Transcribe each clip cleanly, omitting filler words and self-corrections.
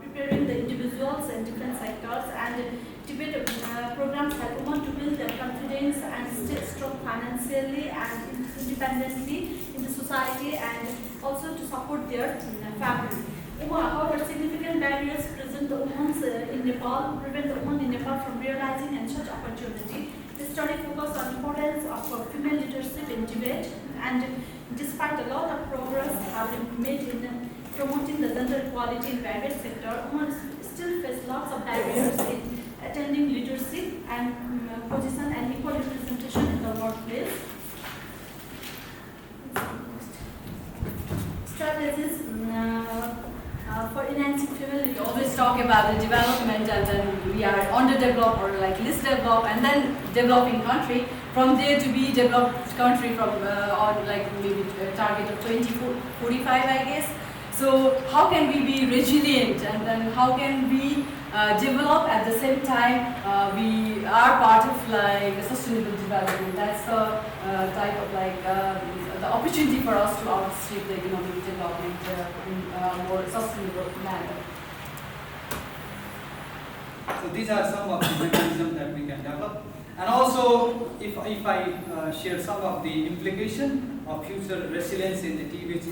preparing the individuals in different sectors, and TVET programs help women to build their confidence and stay strong financially and independently in the society, and also to support their family. However, significant barriers present the women in Nepal, prevent the women in Nepal from realizing and such opportunity. The study focused on importance of female leadership in Tibet, and despite a lot of progress having been made in promoting the gender equality in private sector, women still face lots of barriers in attending leadership and position and equal representation in the workplace. Strategies for enhancing female leadership. We always talk about the development, and then we are underdeveloped or like least developed, and then developing country. From there to be developed country from on like maybe a target of 2045, I guess. So how can we be resilient, and then how can we develop at the same time we are part of like sustainable development? That's the type of like the opportunity for us to outstrip the economic development in a more sustainable manner. So these are some of the mechanisms that we can develop. And also, if I share some of the implication of future resilience in the TVET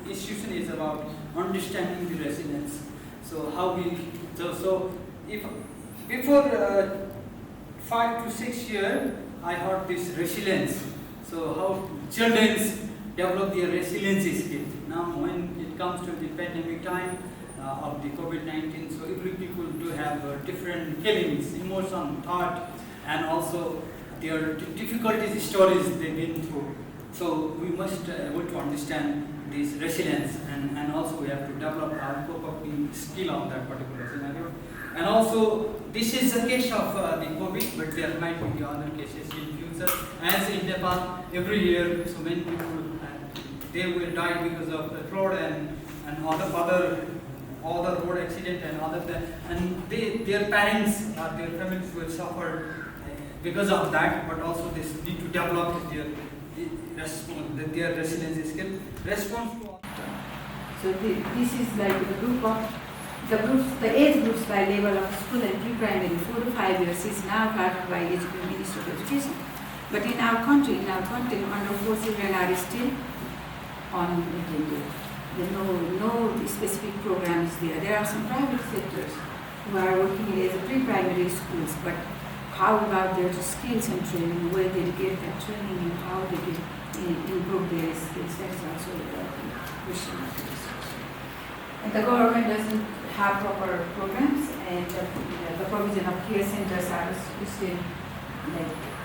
institution is about understanding the resilience. So how we, so if before 5 to 6 years, I heard this resilience. So how children develop their resilience skill. Now when it comes to the pandemic time of the COVID-19, so every people do have different feelings, emotion, thought, and also their difficulties, stories they've been through. So we must able to understand this resilience, and also we have to develop our coping skill of that particular scenario. And also this is the case of the COVID, but there might be the other cases in future. As in Nepal, every year so many people they will die because of the flood and other road accident and and their parents or their families will suffer because of that, but also they need to develop their resilience skill. Response to. So this is like the age groups by level of school and pre-primary 4 to 5 years is now covered by Ministry of Education. But in our country, under 4 children are still unattended. No specific program is there. There are some private sectors who are working as a pre-primary schools, but how about their skills and training, where they get that training and how they get improve their skills? That's also a question of discussion. And the government doesn't have proper programs, and the provision of care centers are still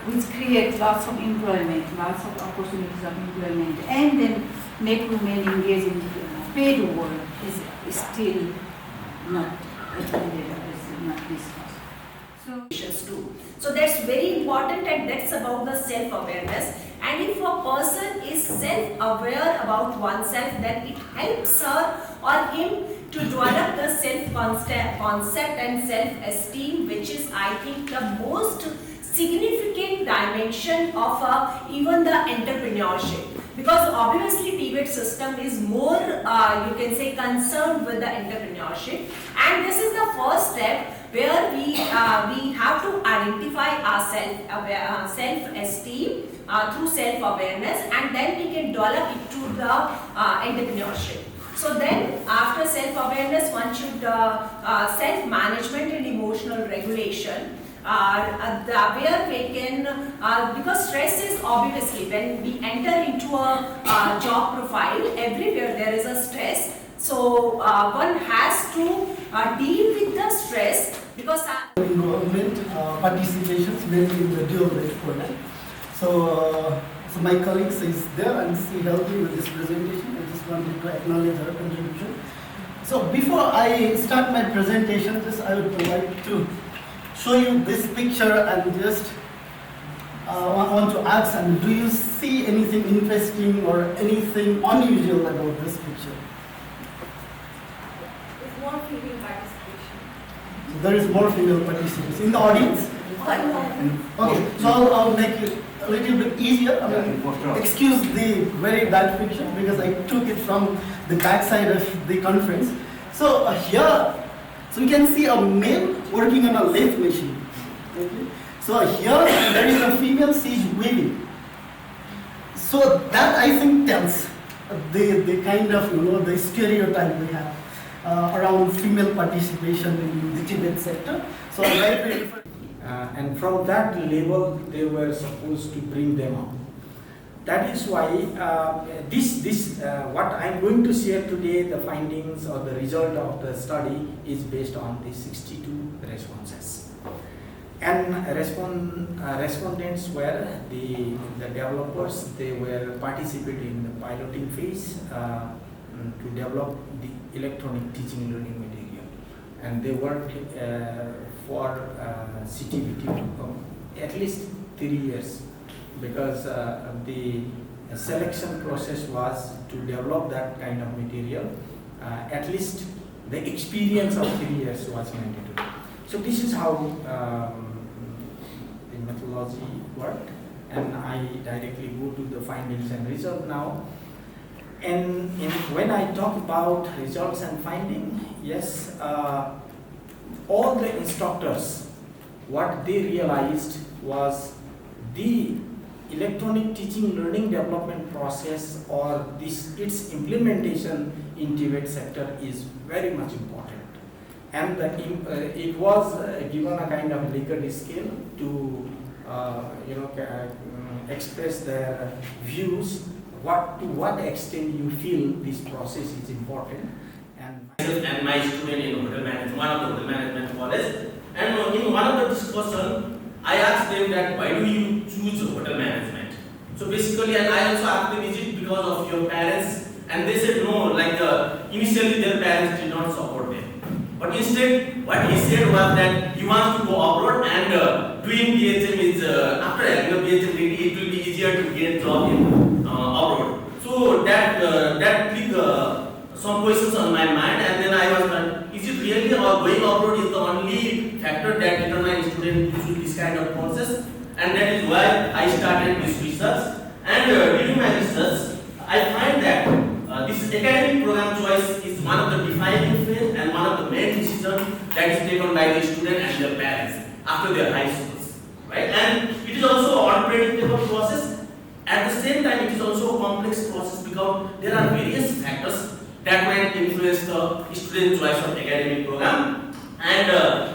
which create lots of employment, lots of opportunities of employment, and then make women engage in paid work is still not attended or is not discussed. So that's very important, and that's about the self-awareness. And if a person is self-aware about oneself, then it helps her or him to develop the self-concept and self-esteem, which is, I think, the most significant dimension of even the entrepreneurship. Because obviously TVET system is more, you can say, concerned with the entrepreneurship, and this is the first step where we have to identify our self-esteem through self-awareness, and then we can develop it to the entrepreneurship. So then after self-awareness, one should self-management and emotional regulation. Where we can, because stress is obviously when we enter into a job profile, everywhere there is a stress. So one has to deal with the stress because enrollment participations mainly in the dual rate program. So my colleagues is there and she helped me with this presentation. I just wanted to acknowledge her contribution. So before I start my presentation, I would like to show you this picture and just want to ask, and do you see anything interesting or anything unusual about this picture? It's more female participation. So there is more female participants in the audience? Okay, so I'll make it a little bit easier. Excuse the very bad picture because I took it from the back side of the conference. So here So you can see a male working on a lathe machine. Okay. So here there is a female, she is weaving. So that I think tells the kind of the stereotype we have around female participation in the Tibet sector. So I like to refer. And from that level they were supposed to bring them up. That is why what I am going to share today, the findings or the result of the study is based on the 62 responses. And respondents were the developers. They were participating in the piloting phase to develop the electronic teaching learning material. And they worked for CTVT at least 3 years, because the selection process was to develop that kind of material. At least the experience of 3 years was mandatory. So this is how the methodology worked, and I directly go to the findings and result now. And when I talk about results and finding, yes, all the instructors, what they realized was the electronic teaching learning development process or its implementation in Tibet sector is very much important. And it was given a kind of Likert scale to express their views, to what extent you feel this process is important. And my student in hotel management, one of the hotel management college, and in one of the discussion, I asked them that why do you choose hotel management? So basically, and I also asked them, is it because of your parents? And they said no, like initially their parents did not support them. But instead, what he said was that he wants to go abroad, and doing BHM is, after having a BHM degree, it will be easier to get job in abroad. So that clicked some questions on my mind, and then I was like, is it really going abroad is the only factor that determines student to choose this kind of process? And that is why I started this research. And during my research, I find that this academic program choice is one of the defining phase and one of the main decisions that is taken by the student and their parents after their high schools, right? And it is also an unpredictable process. At the same time, it is also a complex process because there are various factors that might influence the student choice of academic program. And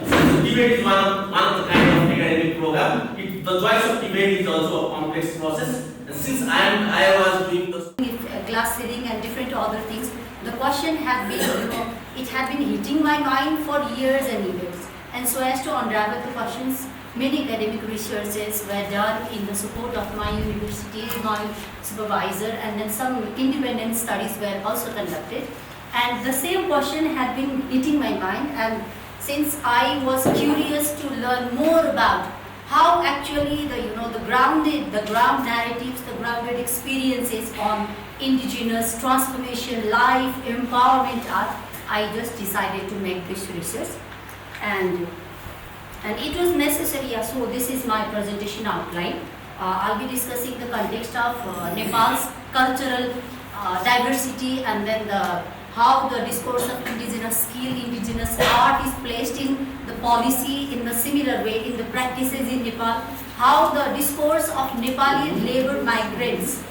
since Tibet is one of the kind of academic program, the choice of Tibet is also a complex process. And since I was doing the class sitting and different other things, the question had been, it had been hitting my mind for years and years. And so as to unravel the questions, many academic researches were done in the support of my university, my supervisor, and then some independent studies were also conducted. And the same question had been hitting my mind, and since I was curious to learn more about how actually the ground narratives, the grounded experiences on indigenous transformation, life, empowerment are, I just decided to make this research. And it was necessary. So this is my presentation outline. I'll be discussing the context of Nepal's cultural diversity, and then how the discourse of indigenous skill, indigenous art is placed in the policy in the similar way in the practices in Nepal, how the discourse of Nepali labor migrants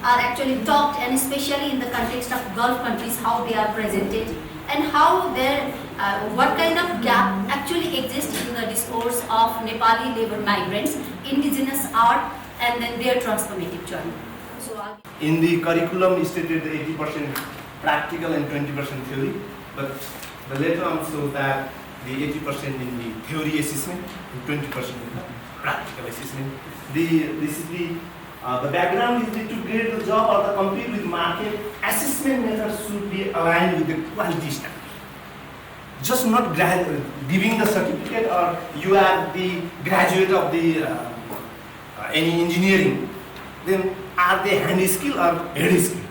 are actually talked, and especially in the context of Gulf countries, how they are presented, and how their what kind of gap actually exists in the discourse of Nepali labor migrants, indigenous art, and then their transformative journey. So in the curriculum, it stated 80% practical and 20% theory, but the later on shows that the 80% in the theory assessment and 20% in the practical assessment. The background is that to grade the job or to compete with market, assessment methods should be aligned with the quality standard. Just not giving the certificate or you are the graduate of the any engineering, then are they handy skill or head skill?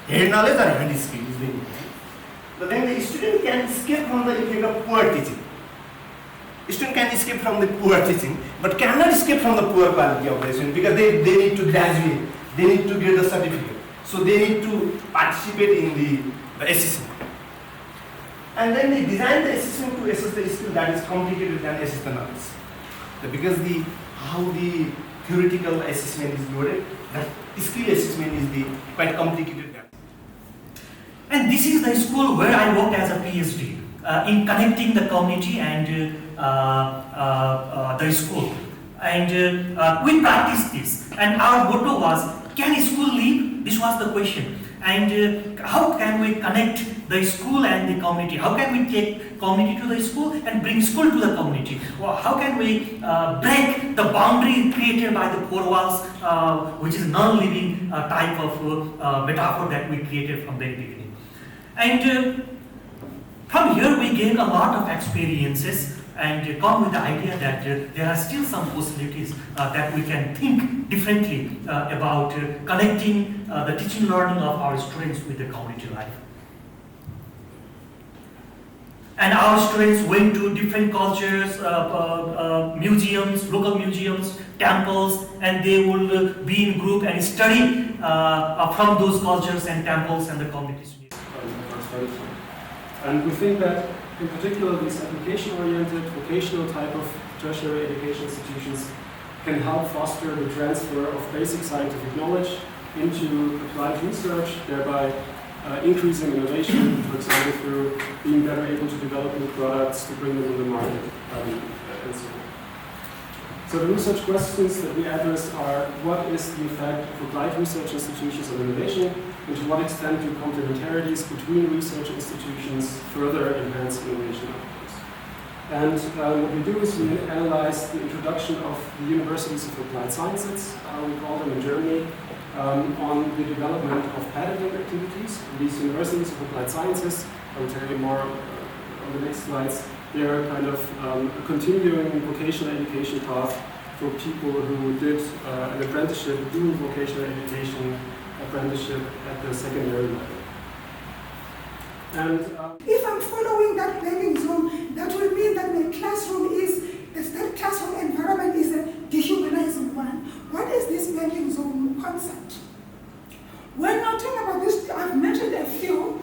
Head knowledge or handy skill is the important. But then the student can escape from the effect of poor teaching. Student can escape from the poor teaching, but cannot escape from the poor quality of the student because they need to graduate, they need to get the certificate. So they need to participate in the assessment. and then they design the assessment to assess the skill that is complicated than assess the knowledge. Because how the theoretical assessment is loaded, that skill assessment is quite complicated. And this is the school where I worked as a PhD in connecting the community and the school. And we practiced this. And our motto was, can school live? This was the question. And how can we connect the school and the community? How can we take community to the school and bring school to the community? Well, how can we break the boundary created by the four walls, which is non-living type of metaphor that we created from the beginning? And from here we gain a lot of experiences and come with the idea that there are still some possibilities that we can think differently about connecting the teaching learning of our students with the community life. And our students went to different cultures, museums, local museums, temples, and they will be in group and study from those cultures and temples and the communities. And we think that, in particular, these application-oriented, vocational type of tertiary education institutions can help foster the transfer of basic scientific knowledge into applied research, thereby increasing innovation, for example, through being better able to develop new products, to bring them to the market, and so on. So the research questions that we address are: what is the effect of applied research institutions on innovation, and to what extent do complementarities between research institutions further enhance innovation outcomes? And what we do is we analyze the introduction of the universities of applied sciences, how we call them in Germany, on the development of patenting activities. These universities of applied sciences, I will tell you more on the next slides, they are kind of a continuing vocational education path for people who did an apprenticeship, dual vocational education apprenticeship at the secondary level. And if I'm following that learning zone, that will mean that my classroom that classroom environment is a dehumanizing one. What is this learning zone concept? When we're talking about this, I've mentioned a few,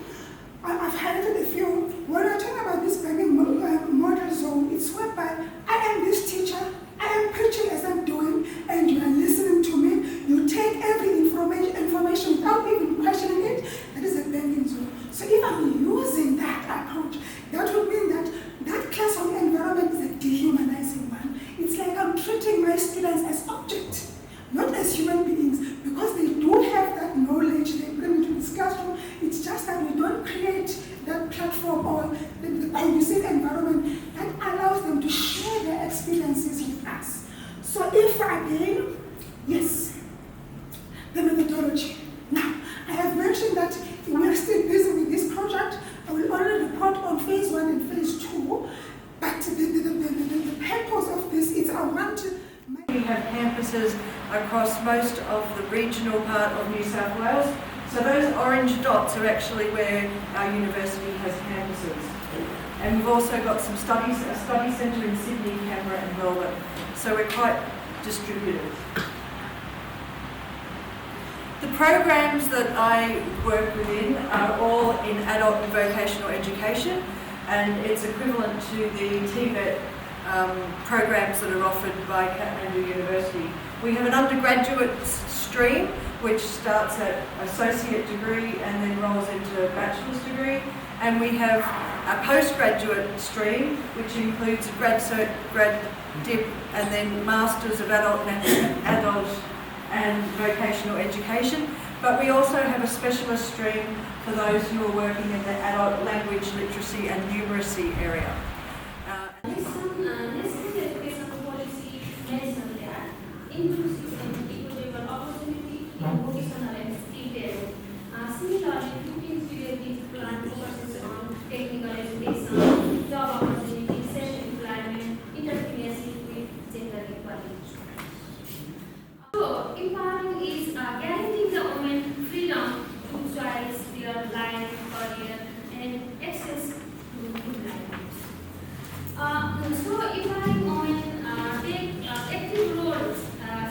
I've highlighted a few. When we're talking about this learning model zone, it's whereby I am this teacher, I am preaching as I'm doing, and you are listening to me. You take every information without even questioning it. That is a learning zone. So if I'm using that approach, that would mean that that classroom environment is a dehumanizing one. It's like I'm treating my students as objects, not as human beings, because they do have that knowledge they bring into this classroom. It's just that we don't create that platform or the conducive environment that allows them to share their experiences with us. So if again, yes, the methodology. Now, I have mentioned that we're still busy with this project. I will only report on phase 1 and phase 2, but the purpose of this is I want to... We have campuses across most of the regional part of New South Wales. So those orange dots are actually where our university has campuses. And we've also got some a study centre in Sydney, Canberra and Melbourne. So we're quite distributed. The programs that I work within are all in adult and vocational education, and it's equivalent to the TVET programs that are offered by Kathmandu University. We have an undergraduate stream which starts at associate degree and then rolls into a bachelor's degree, and we have a postgraduate stream which includes a grad cert, grad dip, and then masters of adult and vocational education. But we also have a specialist stream for those who are working in the adult language literacy and numeracy area. Inclusive and equitable opportunity and vocational and skill development. Similarly, 15th plan focuses on technical education, job opportunity, self-employment, entrepreneurship with gender equality. So, empowering is guaranteeing the women freedom to choose their life, career, and access to good life. So, empowering women take active roles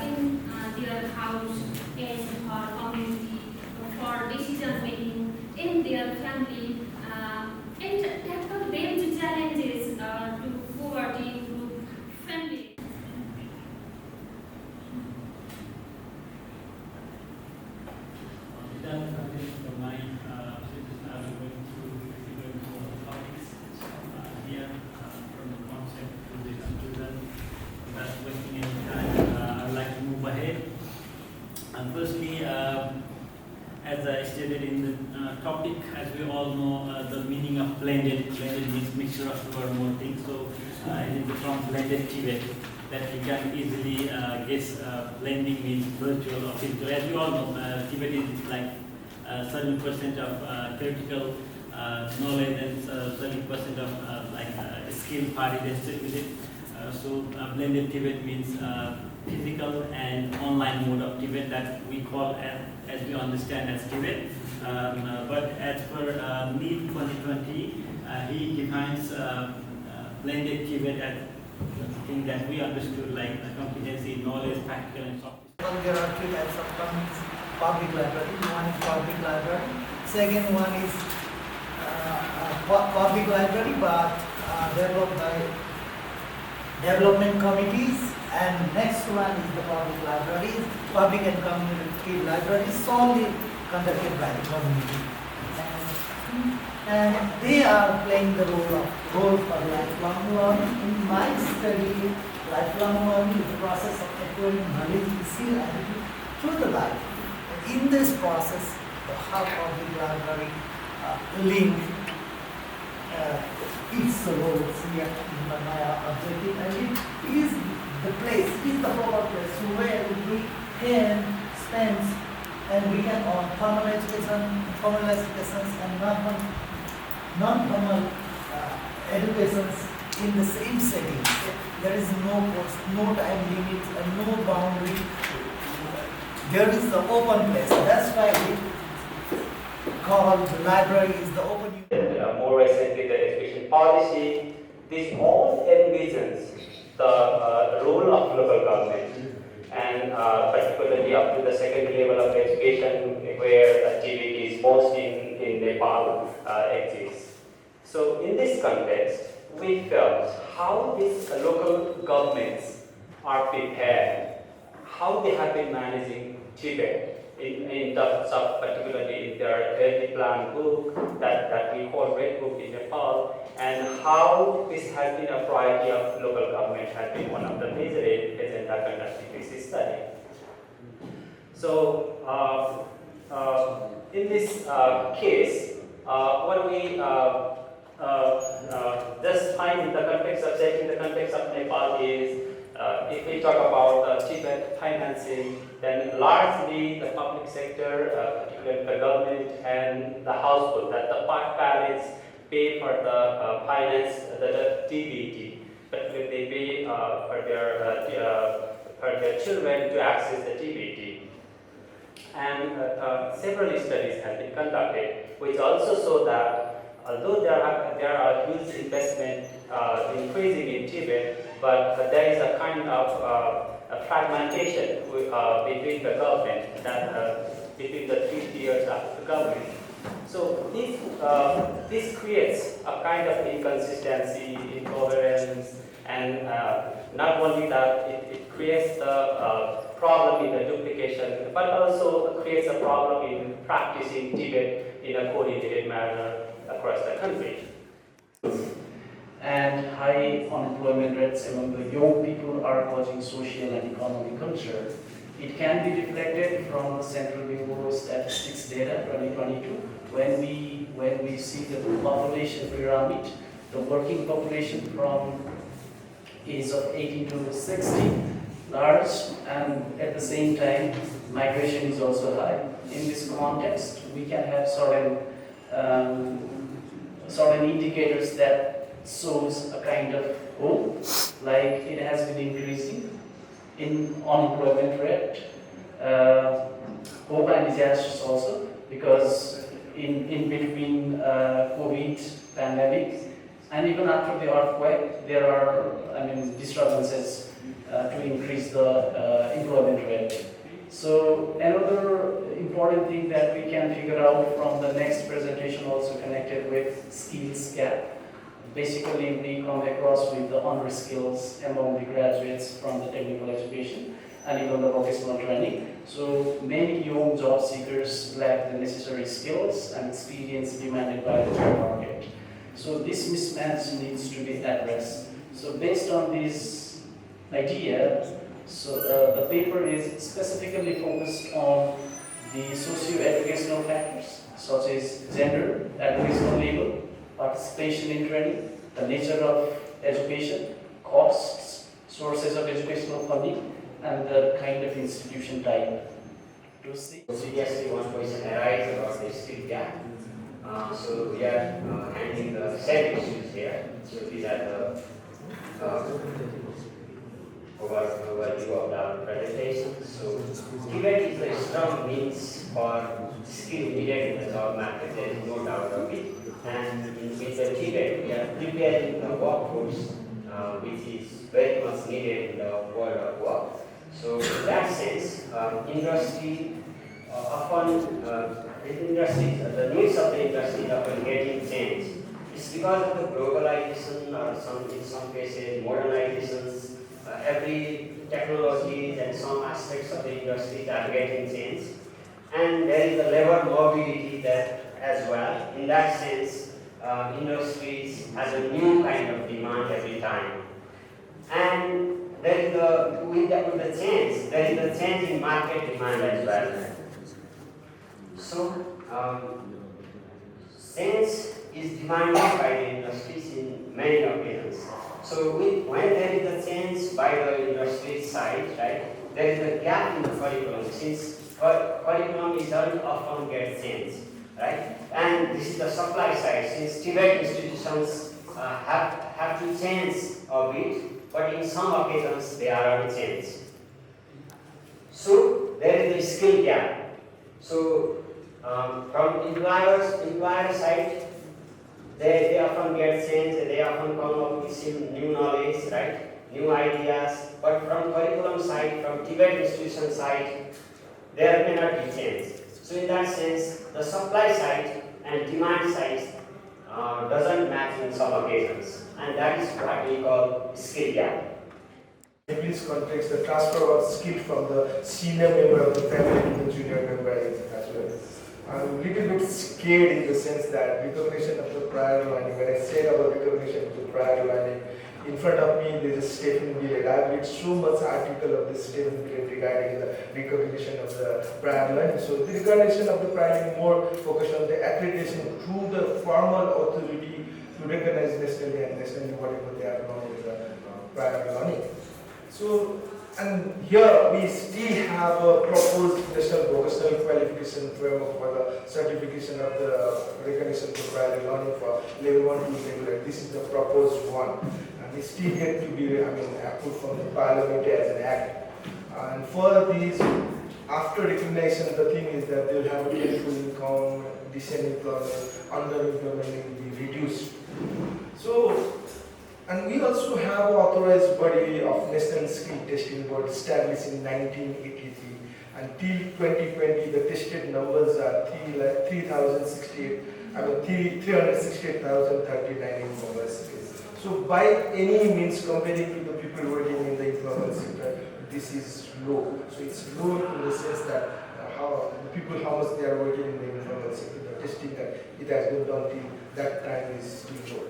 in their house, in her community, for decision making in their family, and tackle Firstly, as I stated in the topic, as we all know, the meaning of blended means mixture of two or more things. So it is from blended TVET that you can easily guess blending means virtual or physical. As we all know, TVET is like 70% of theoretical knowledge and 30% of skill part invested with it. So blended TVET means physical and online mode of TVET that we call as we understand as TVET. But as per NEET 2020, he defines blended TVET as the thing that we understood like competency, knowledge, practical and soft. There are three types of public library. One is public library. Second one is public library but developed by development committees, and next one is the public libraries, public and community libraries solely conducted by the community. And they are playing the role for lifelong learning. In my study, lifelong learning is the process of acquiring knowledge, skill, attitude through the life. In this process, the public library link its roles here in my objective, and it is the place, it is the proper place where we can spend and we can earn formal education, formal educations and non-formal educations in the same setting. There is no course, no time limit and no boundary. There is the open place. That's why we call the library is the open. More recently, the education policy, this all envisions the role of local government, and particularly up to the secondary level of education where TVET is most in Nepal exists. So in this context, we felt how these local governments are prepared, how they have been managing TVET in terms of particularly in their early plan book that we call Red Book in Nepal, and how this has been a priority of local government has been one of the major agenda conducting this study. So in this case, what we just find in the context of taking the context of Nepal is if we talk about TVET financing, then largely the public sector, particularly the government and the household, that the parents pay for the finance, the TVET, particularly they pay for their children to access the TVET. And several studies have been conducted, which also show that although there are huge investment increasing in TVET, but there is a kind of a fragmentation between the government, between the three tiers of the government. So this creates a kind of inconsistency, incoherence, and not only that, it creates the problem in the duplication, but also creates a problem in practicing TVET in a coordinated manner across the country. And high unemployment rates among the young people are causing social and economic concern. It can be reflected from the Central Bureau Statistics data 2022 when we see the population pyramid, the working population from age of 18 to 60 large, and at the same time migration is also high. In this context, we can have certain indicators that shows a kind of hope, like it has been increasing in unemployment rate, hope and disasters also, because in between COVID pandemic and even after the earthquake, there are disturbances to increase the employment rate. So another important thing that we can figure out from the next presentation, also connected with skills gap. Basically, we come across with the unreached skills among the graduates from the technical education and even the vocational training. So many young job seekers lack the necessary skills and experience demanded by the job market. So this mismatch needs to be addressed. So based on this idea, So the paper is specifically focused on the socio-educational factors such as gender, educational level, participation in training, the nature of education, costs, sources of educational funding, and the kind of institution type. To see. Seriously, one question arises about the skill gap. So we are handling the set issues here. So these are the overview of our presentation. So TVET is a strong means for skill needed in the job market. There is no doubt of it. And with the TVET, we are preparing the workforce, which is very much needed in the world of work. So in that sense, industry often the needs of the industry are often getting changed. It's because of the globalization or in some cases modernizations. Every technology and some aspects of the industry are getting changed, and there is a labor mobility that as well. In that sense, industries has a new kind of demand every time, and there is the change. There is a change in market demand as well. So, sense is demanded by the industries in many occasions. So, when there is a change by the industry side, right, there is a gap in the curriculum since curriculum is not often get changed, right? And this is the supply side since TVET institutions have to change a bit, but in some occasions they are unchanged. So, there is a skill gap. So, from employer side, they often get changed, they often come up with new knowledge, right, new ideas, but from curriculum side, from TVET institution side, there may not be change. So in that sense, the supply side and demand side doesn't match in some occasions, and that is what we call skill gap. In this context, the transfer of skill from the senior member of the family to the junior member as well. I'm a little bit scared in the sense that recognition of the prior learning, when I said about recognition of the prior learning, in front of me there is Stephen Gillett. I've read so much article of this Stephen Gillett regarding the recognition of the prior learning. So the recognition of the prior learning more focused on the accreditation through the formal authority to recognize nationally and nationally whatever they are doing with the prior learning. So, and here we still have a proposed national vocational qualification framework for the certification of the recognition of prior learning for level 1 to level 8. This is the proposed one, and it still yet to be, approved from the parliament as an act. And for these, after recognition, the thing is that they will have a gainful income, decent employment, underemployment will be reduced. So. And we also have an authorized body of National Skill Testing Board established in 1983. Until 2020, the tested numbers are 368,039 numbers. So by any means, comparing to the people working in the informal sector, this is low. So it's low in the sense that how much they are working in the informal sector. The testing that it has been done till that time is still low.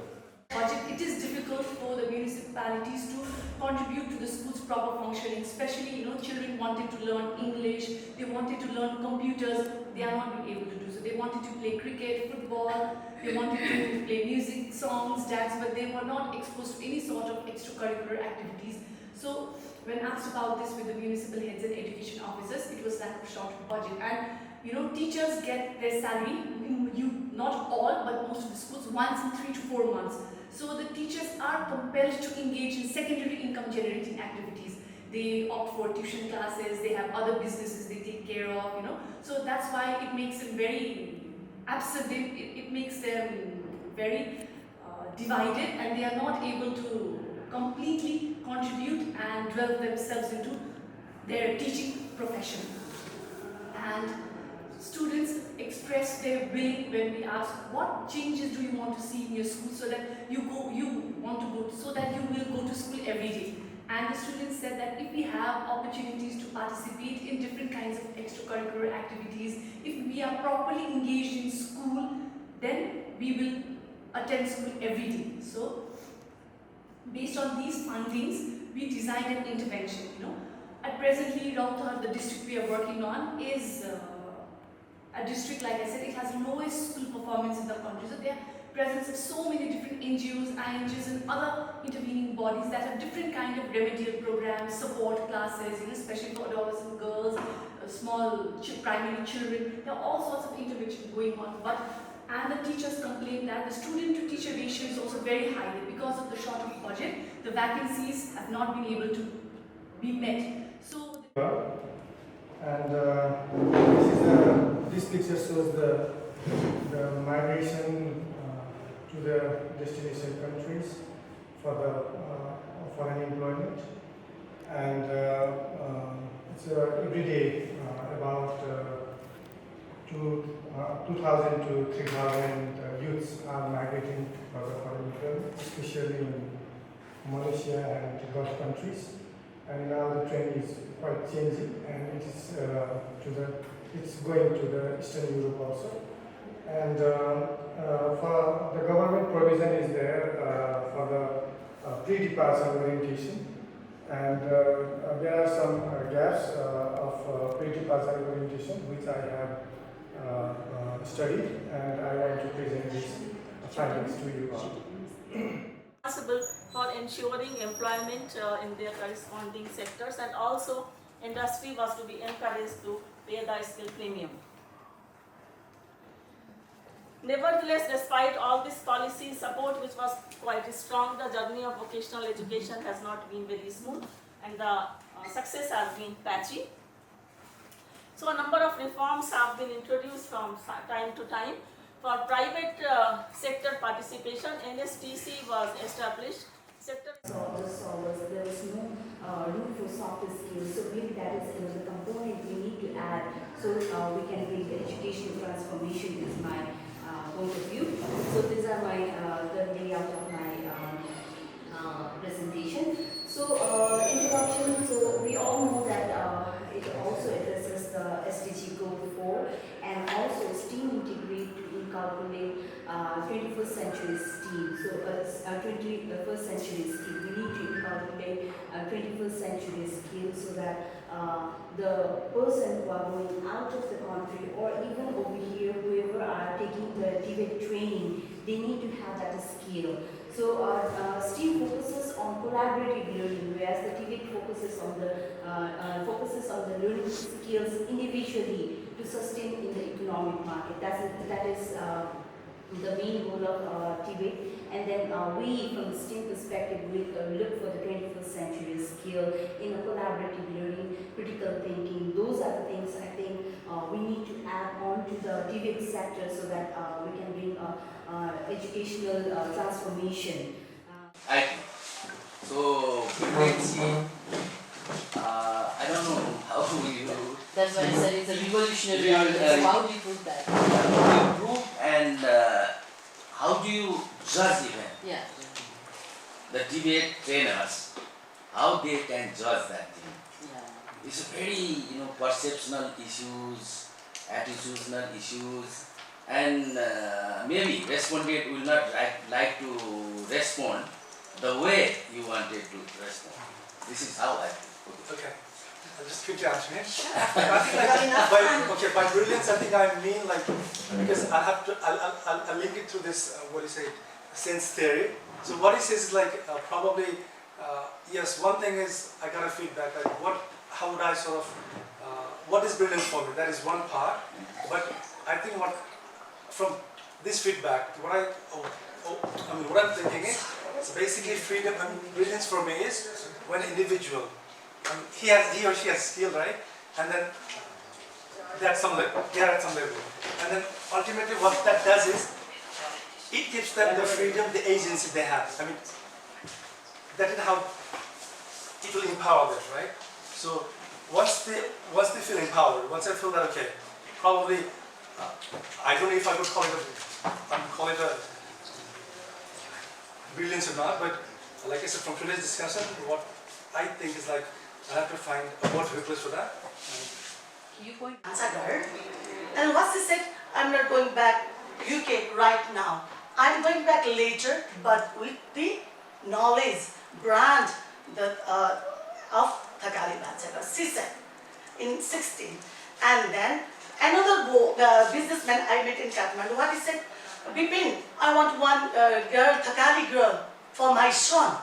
Budget, it is difficult for the municipalities to contribute to the school's proper functioning, especially children wanted to learn English, they wanted to learn computers, they are not being able to do so. They wanted to play cricket, football, they wanted to play music, songs, dance, but they were not exposed to any sort of extracurricular activities. So when asked about this with the municipal heads and education officers, it was lack of short budget. And teachers get their salary, not all, but most of the schools, once in 3 to 4 months. So the teachers are compelled to engage in secondary income generating activities. They opt for tuition classes, they have other businesses they take care of, So that's why it makes them very absent, it makes them very divided, and they are not able to completely contribute and develop themselves into their teaching profession. And students express their will when we ask what changes do you want to see in your school so that you want to go, so that you will go to school every day. And the students said that if we have opportunities to participate in different kinds of extracurricular activities, if we are properly engaged in school, then we will attend school every day. So based on these findings, we designed an intervention. At presently, Rautar, the district we are working on, is a district, like I said, it has lowest school performance in the country. So there presence of so many different NGOs, INGOs and other intervening bodies that have different kind of remedial programs, support classes, especially for adolescent girls, small primary children. There are all sorts of intervention going on. And the teachers complain that the student-to-teacher ratio is also very high. Because of the short of budget, the vacancies have not been able to be met. So, and this picture shows the migration to the destination countries for unemployment, and it's every day about 2,000 to 3,000 youths are migrating for employment, especially in Malaysia and Gulf countries. And now the trend is quite changing, and it is it's going to the Eastern Europe also. And for the government provision is there for the pre-departure orientation, and there are some gaps of pre-departure orientation which I have studied, and I want to present these findings to you all. Responsible for ensuring employment in their corresponding sectors, and also industry was to be encouraged to pay the skill premium. Nevertheless, despite all this policy support which was quite strong, the journey of vocational education has not been very smooth, and the success has been patchy. So a number of reforms have been introduced from time to time. For private sector participation, NSTC was established. There was no room for softer skills, so maybe that is another component we need to add so we can bring the educational transformation is my point of view. So these are my the layout of my presentation. So introduction, so we all know that it also addresses the SDG Goal 4 and also STEAM integrate to incorporate 21st century STEAM. So 21st century skill. We need to incorporate 21st century skill so that the person who are going out of the country or even over here, whoever are taking the TVET training, they need to have that skill. So our STEAM focuses on collaborative learning, whereas the TVET focuses on the learning skills individually to sustain in the economic market. That is the main goal of TVET. And then we, from the STEAM perspective, we look for the 21st century skill in a collaborative learning, critical thinking. Those are the things I think we need to add on to the TVET sector so that we can bring educational transformation. So, I don't know how you... That's why I said it's a revolutionary idea. How do you prove that? How do you prove, and how do you judge even? Yeah. The debate trainers, how they can judge that thing. Yeah. It's a very, perceptional issues, attitudinal issues, and maybe respondent will not like to respond the way you wanted to respond. This is how I put it. Okay. I'll just quickly answer it. I think by brilliance, I think I mean because I have to, I'll link it to this, what do you say, sense theory. So what he says is probably, yes, one thing is I got a feedback, how would I sort of, what is brilliant for me? That is one part. But I think from this feedback, what I'm thinking is, it's basically freedom. Brilliance for me is when individual, he or she has skill, right? And then they're at some level, and then ultimately what that does is, it gives them the freedom, the agency they have. That is how it will empower them, right? So once they feel empowered, once I feel that okay, probably I don't know if I would call it a brilliance or not, but like I said, from today's discussion, what I think is I have to find a word to replace for that. You point Answer. And what she said, I'm not going back UK right now. I'm going back later, but with the knowledge, brand of Thakali Bhanshagar, she said in 16. And then another businessman I met in Kathmandu, what he said, Bipin, I want one girl, Thakali girl, for my son,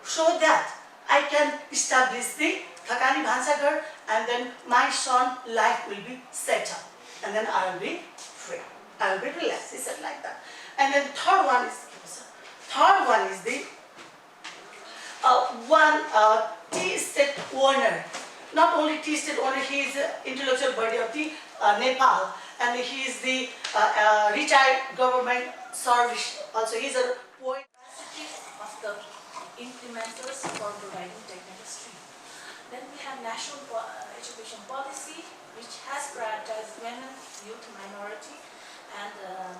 so that I can establish the Thakali Bhanshagar, and then my son life will be settled, and then I will be free, I will be relaxed. He said like that. And then third one is the one tea estate owner. Not only tea estate owner, he is the intellectual body of the Nepal, and he is the retired government service. Also, he is a poet. Of the implementers for providing technical stream. Then we have national education policy, which has prioritized women, youth, minority, and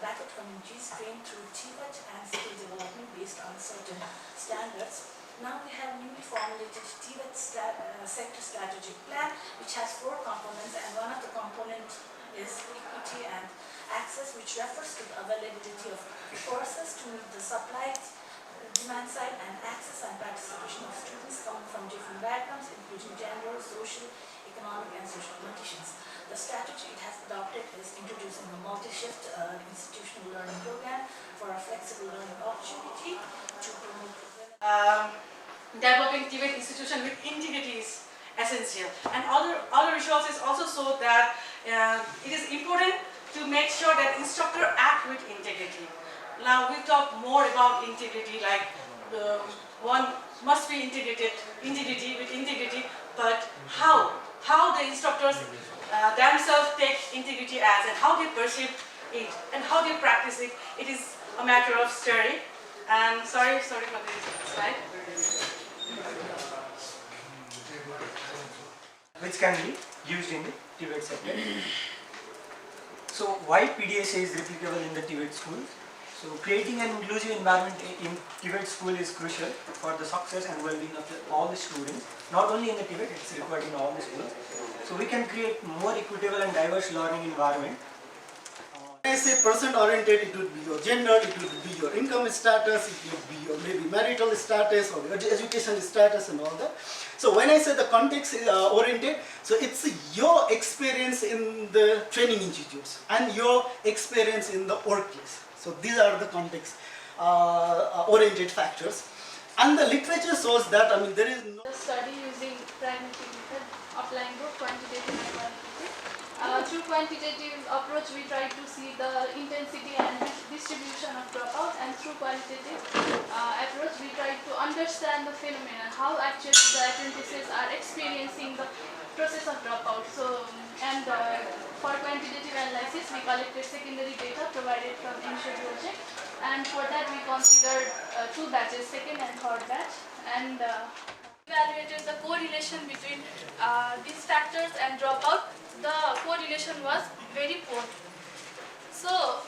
backward communities trained through TVET and skill development based on certain standards. Now we have newly formulated TVET sector strategic plan, which has 4 components, and one of the components is equity and access, which refers to the availability of courses to meet the supply, demand side, and access and participation of students coming from different backgrounds, including gender, social, economic, and social conditions. The strategy it has adopted is introducing a multi-shift institutional learning program for a flexible learning opportunity to promote Developing TVET institution with integrity is essential. And other resources also show that it is important to make sure that instructor act with integrity. Now we talk more about integrity, like one must be integrity with integrity, but how the instructors themselves take integrity as, and how they perceive it, and how they practice it, it is a matter of study. And sorry for this slide. Which can be used in the TVET sector. So why PDSA is replicable in the TVET schools? So creating an inclusive environment in TVET school is crucial for the success and well-being of all the students. Not only in the TVET, it's required in all the schools. So we can create more equitable and diverse learning environment. When I say person-oriented, it would be your gender, it would be your income status, it would be your maybe marital status or your education status and all that. So when I say the context is oriented, so it's your experience in the training institutes and your experience in the workplace. So these are the context oriented factors. And the literature shows that, I mean, there is no... The study using pragmatic method, applying both quantitative and qualitative. Through quantitative approach, we try to see the intensity and distribution of dropout, and through qualitative approach, we try to understand the phenomenon, how actually the apprentices are experiencing the process of dropout. So, and for quantitative analysis, we collected secondary data provided from initial project, and for that we considered 2 batches, second and third batch, and evaluated the correlation between these factors and dropout. The correlation was very poor. So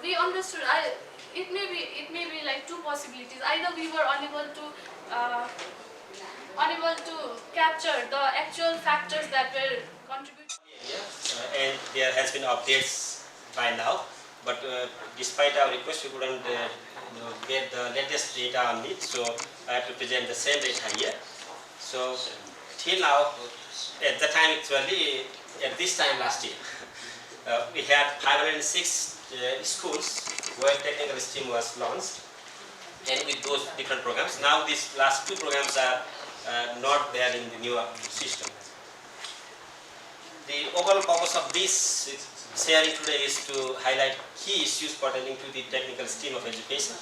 we understood. It may be like 2 possibilities. Either we were unable to capture the actual factors that were contributing. And there has been updates by now, but despite our request, we couldn't get the latest data on it. So I have to present the same data here. So till now, at the time actually, at this time last year, we had 506 schools where technical stream was launched, and with those different programs. Now these last 2 programs are not there in the new system. The overall purpose of this sharing today is to highlight key issues pertaining to the technical stream of education,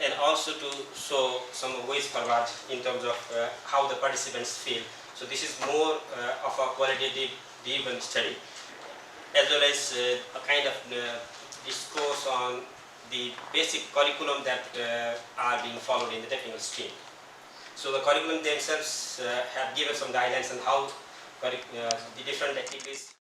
and also to show some ways forward in terms of how the participants feel. So this is more of a qualitative driven study, as well as a kind of discourse on the basic curriculum that are being followed in the technical stream. So the curriculum themselves have given some guidelines on how the different activities